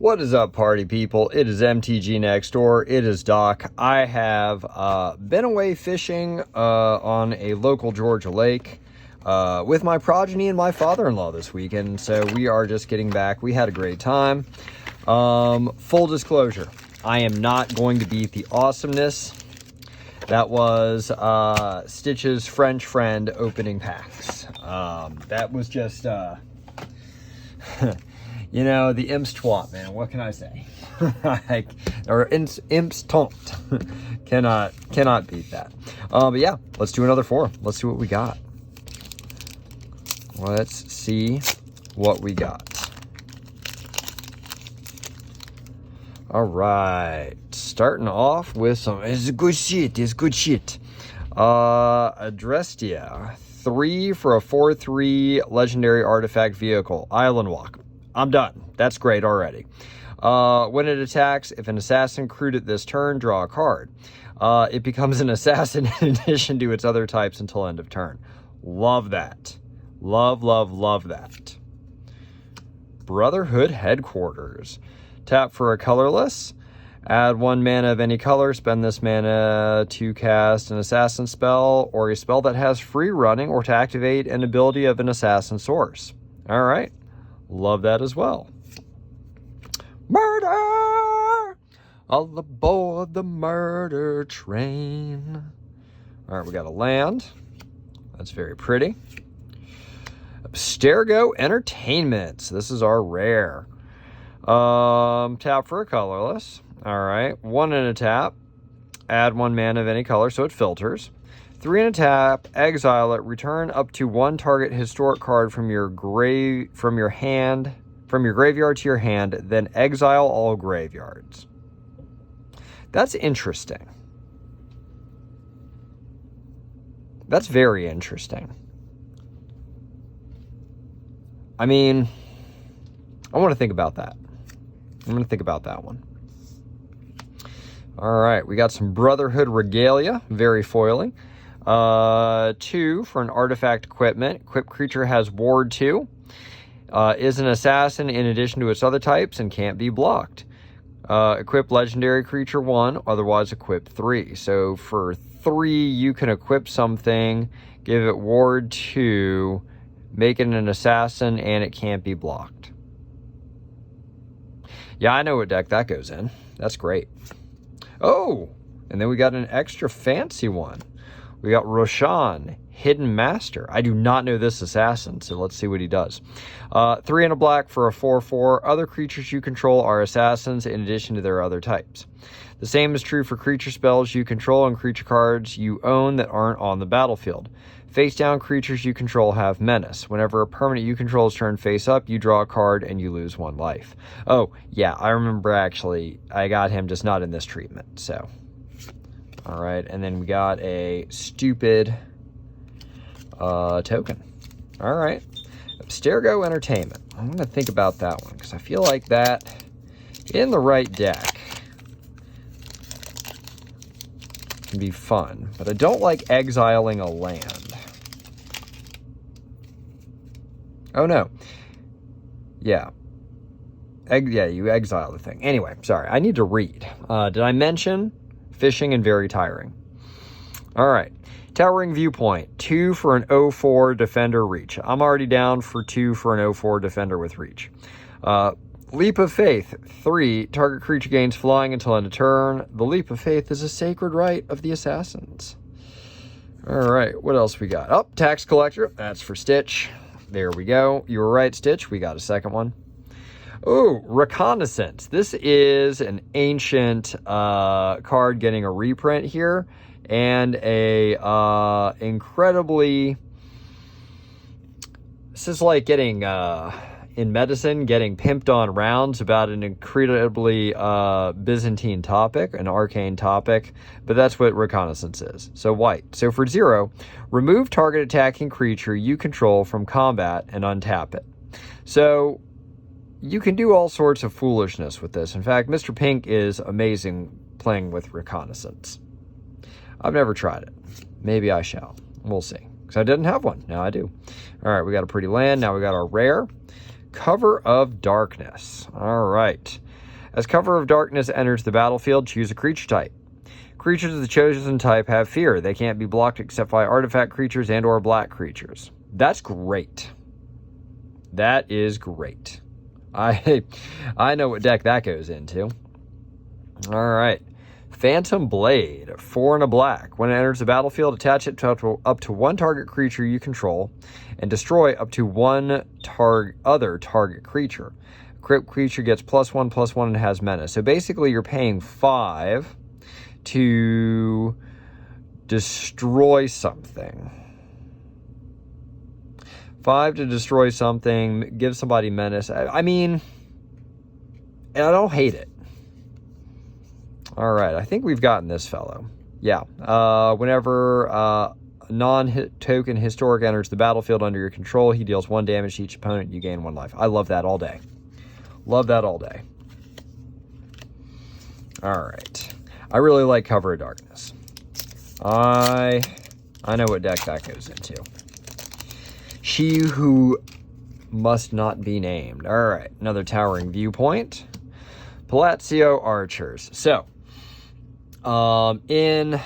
What is up, party people? It is MTG Next Door. It is Doc. I have been away fishing on a local Georgia lake with my progeny and my father-in-law this weekend. So we are just getting back. We had a great time. Full disclosure, I am not going to beat the awesomeness. That was Stitch's French friend opening packs. That was just... you know, the imps twat, man. What can I say? Or imps taunt. cannot beat that. But yeah, let's do another 4. Let's see what we got. Let's see what we got. All right, starting off with some. It's good shit. It's good shit. Adrestia, 3 for a 4/3 legendary artifact vehicle. Island Walk. I'm done. That's great already. When it attacks, if an assassin crewed it this turn, draw a card. It becomes an assassin in addition to its other types until end of turn. Love that. Love that. Brotherhood Headquarters. Tap for a colorless. Add 1 mana of any color. Spend this mana to cast an assassin spell or a spell that has free running or to activate an ability of an assassin source. All right. Love that as well. Murder! All aboard the murder train. All right, we got a land. That's very pretty. Abstergo Entertainment. This is our rare. Tap for a colorless. All right, 1 and a tap. Add 1 mana of any color, so it filters. 3 and a tap, exile it, return up to 1 target historic card from your graveyard to your hand, then exile all graveyards. That's interesting. That's very interesting. I mean, I want to think about that. I'm going to think about that one. All right, we got some Brotherhood Regalia, very foily. 2 for an artifact equipment. Equipped creature has ward 2. Is an assassin in addition to its other types and can't be blocked. Equip legendary creature 1, otherwise equip 3. So for 3, you can equip something, give it ward 2, make it an assassin, and it can't be blocked. Yeah, I know what deck that goes in. That's great. Oh, and then we got an extra fancy one. We got Roshan, Hidden Master. I do not know this assassin, so let's see what he does. 3 and a black for a 4/4. Other creatures you control are assassins in addition to their other types. The same is true for creature spells you control and creature cards you own that aren't on the battlefield. Face down creatures you control have menace. Whenever a permanent you control is turned face up, you draw a card and you lose 1 life. Oh, yeah, I remember actually. I got him, just not in this treatment, so... All right, and then we got a stupid token. All right, Abstergo Entertainment. I'm going to think about that one because I feel like that in the right deck can be fun, but I don't like exiling a land. Oh, no. Yeah. Yeah, you exile the thing. Anyway, sorry, I need to read. Did I mention... fishing and very tiring. All right. Towering Viewpoint. 2 for an 0/4 defender reach. I'm already down for 2 for an 0/4 defender with reach. Leap of Faith. 3. Target creature gains flying until end of turn. The Leap of Faith is a sacred right of the assassins. All right. What else we got? Oh, Tax Collector. That's for Stitch. There we go. You were right, Stitch. We got a second one. Oh, Reconnaissance. This is an ancient card getting a reprint here, and a incredibly... This is like getting, in medicine, getting pimped on rounds about an incredibly Byzantine topic, an arcane topic, but that's what Reconnaissance is. So white. So for 0, remove target attacking creature you control from combat and untap it. So... you can do all sorts of foolishness with this. In fact, Mr. Pink is amazing playing with Reconnaissance. I've never tried it. Maybe I shall. We'll see. Because I didn't have one. Now I do. All right, we got a pretty land. Now we got our rare. Cover of Darkness. All right. As Cover of Darkness enters the battlefield, choose a creature type. Creatures of the chosen type have fear. They can't be blocked except by artifact creatures and or black creatures. That's great. That is great. I know what deck that goes into. All right. Phantom Blade, 4 and a black. When it enters the battlefield, attach it to up to one target creature you control and destroy up to one other target creature. Crypt creature gets +1/+1 and has menace. So basically you're paying 5 to destroy something. 5 to destroy something, give somebody menace. I mean, I don't hate it. All right, I think we've gotten this fellow. Yeah, whenever a non-token historic enters the battlefield under your control, he deals 1 damage to each opponent, you gain 1 life. I love that all day. Love that all day. All right. I really like Cover of Darkness. I know what deck that goes into. She Who Must Not Be Named. All right, another Towering Viewpoint. Palazzo Archers. So, in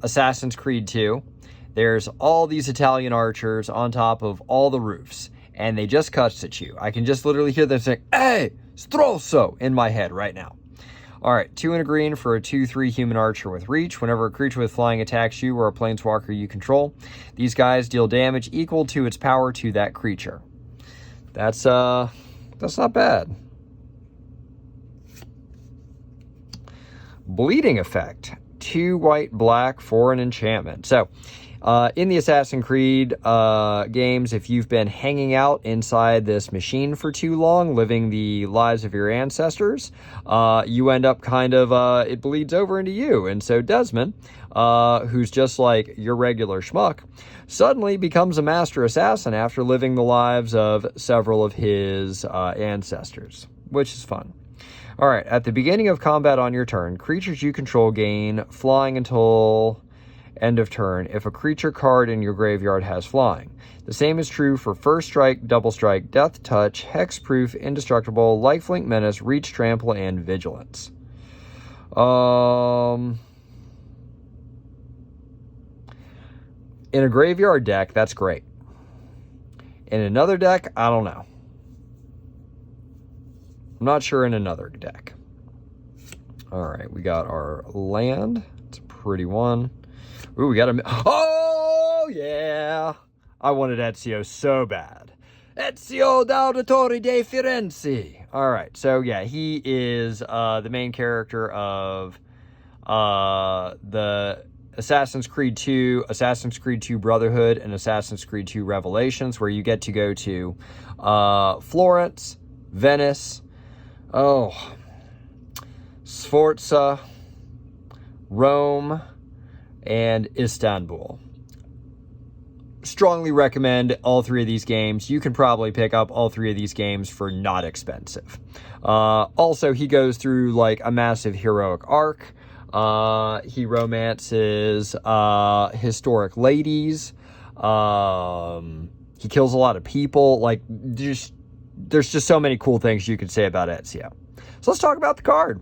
Assassin's Creed 2, there's all these Italian archers on top of all the roofs, and they just cuts at you. I can just literally hear them saying, "Hey, Strosso," in my head right now. All right, 2 and a green for a 2/3 human archer with reach. Whenever a creature with flying attacks you or a planeswalker you control, these guys deal damage equal to its power to that creature. That's not bad. Bleeding Effect, 2 white, black for an enchantment. So, in the Assassin's Creed games, if you've been hanging out inside this machine for too long, living the lives of your ancestors, you end up kind of, it bleeds over into you. And so Desmond, who's just like your regular schmuck, suddenly becomes a master assassin after living the lives of several of his ancestors, which is fun. All right, at the beginning of combat on your turn, creatures you control gain flying until end of turn if a creature card in your graveyard has flying. The same is true for First Strike, Double Strike, Death Touch, Hexproof, Indestructible, Lifelink Menace, Reach, Trample, and Vigilance. In a graveyard deck, that's great. In another deck, I don't know. I'm not sure in another deck. All right, we got our land. It's a pretty one. Ooh, we got a... Oh, yeah! I wanted Ezio so bad. Ezio d'Auditore de Firenze. All right, so yeah, he is the main character of the Assassin's Creed 2, Assassin's Creed 2 Brotherhood, and Assassin's Creed 2 Revelations, where you get to go to Florence, Venice, Sforza, Rome, and Istanbul. Strongly recommend all 3 of these games. You can probably pick up all 3 of these games for not expensive. Also, he goes through like a massive heroic arc. He romances historic ladies. He kills a lot of people. Like, there's just so many cool things you could say about Ezio. So let's talk about the card.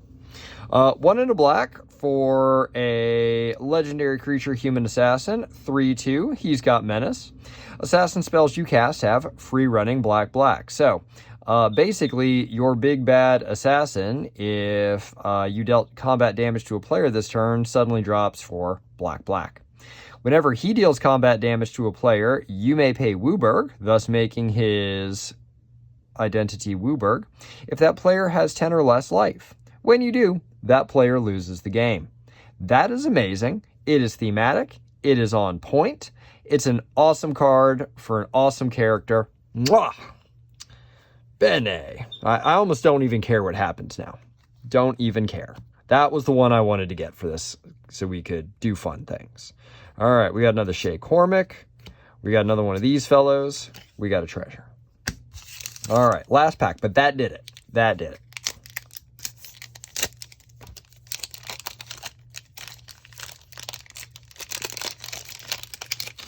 1 and a black for a legendary creature human assassin. 3/2. He's got menace. Assassin spells you cast have free running black. So basically, your big bad assassin, if you dealt combat damage to a player this turn, suddenly drops for black. Whenever he deals combat damage to a player, you may pay Wooburg, thus making his identity Wooburg, if that player has 10 or less life. When you do, that player loses the game. That is amazing. It is thematic. It is on point. It's an awesome card for an awesome character. Mwah! Bene. I almost don't even care what happens now. Don't even care. That was the one I wanted to get for this so we could do fun things. All right, we got another Shay Cormac. We got another one of these fellows. We got a treasure. All right, last pack, but that did it. That did it.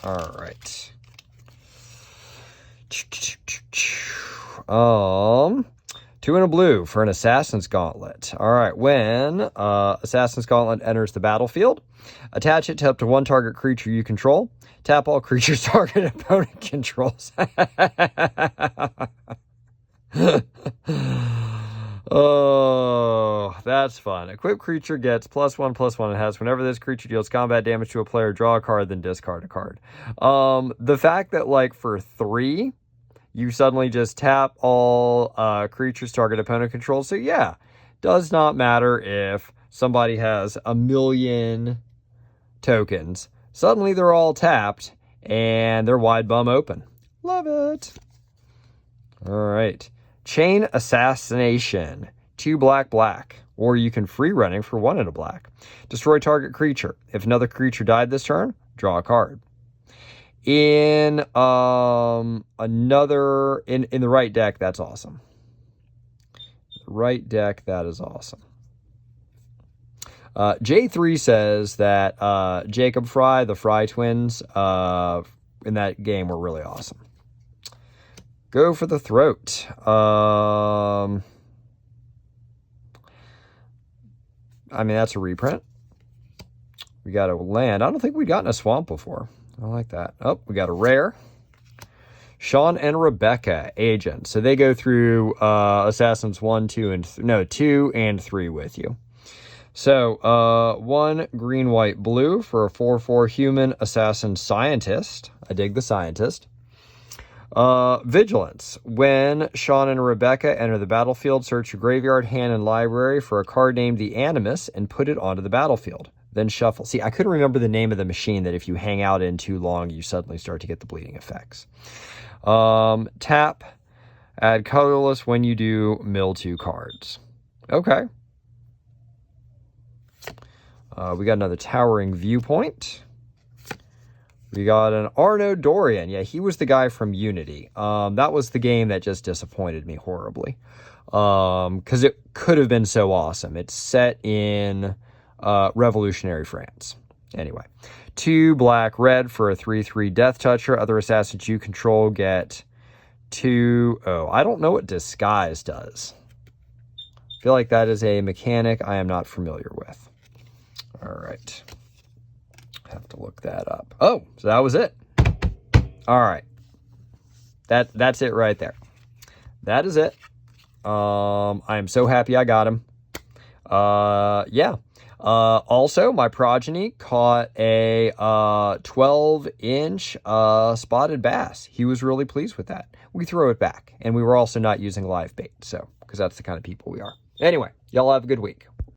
All right. 2 and a blue for an Assassin's Gauntlet. All right, when Assassin's Gauntlet enters the battlefield, attach it to up to 1 target creature you control. Tap all creatures target opponent controls. Oh, that's fun. Equipped creature gets +1/+1 and has whenever this creature deals combat damage to a player, draw a card, then discard a card. The fact that, like, for 3, you suddenly just tap all creatures target opponent control. So yeah, does not matter if somebody has 1,000,000 tokens. Suddenly they're all tapped and they're wide bum open. Love it. All right. Chain Assassination. 2 black. Or you can free running for 1 and a black. Destroy target creature. If another creature died this turn, draw a card. In in the right deck, that's awesome. Right deck, that is awesome. J3 says that Jacob Fry, the Fry twins, in that game were really awesome. Go for the throat. I mean, that's a reprint. We got a land. I don't think we've gotten a swamp before. I like that. Oh, we got a rare. Sean and Rebecca, agent. So they go through Assassins 1, 2, and 2 and 3 with you. So 1 green, white, blue for a 4/4 human assassin scientist. I dig the scientist. Vigilance. When Sean and Rebecca enter the battlefield, search your graveyard, hand, and library for a card named the Animus and put it onto the battlefield. Then shuffle. See, I couldn't remember the name of the machine that if you hang out in too long, you suddenly start to get the bleeding effects. Tap. Add colorless when you do mill 2 cards. Okay. We got another Towering Viewpoint. We got an Arno Dorian. Yeah, he was the guy from Unity. That was the game that just disappointed me horribly. Because it could have been so awesome. It's set in revolutionary France. Anyway, 2 black, red for a 3/3 Death Toucher. Other assassins you control get 2. Oh, I don't know what Disguise does. I feel like that is a mechanic I am not familiar with. All right. Have to look that up. Oh, so that was it. All right. That's it right there. That is it. I am so happy I got him. Yeah. Also, my progeny caught a 12-inch spotted bass. He was really pleased with that. We throw it back, and we were also not using live bait, so because that's the kind of people we are. Anyway, y'all have a good week.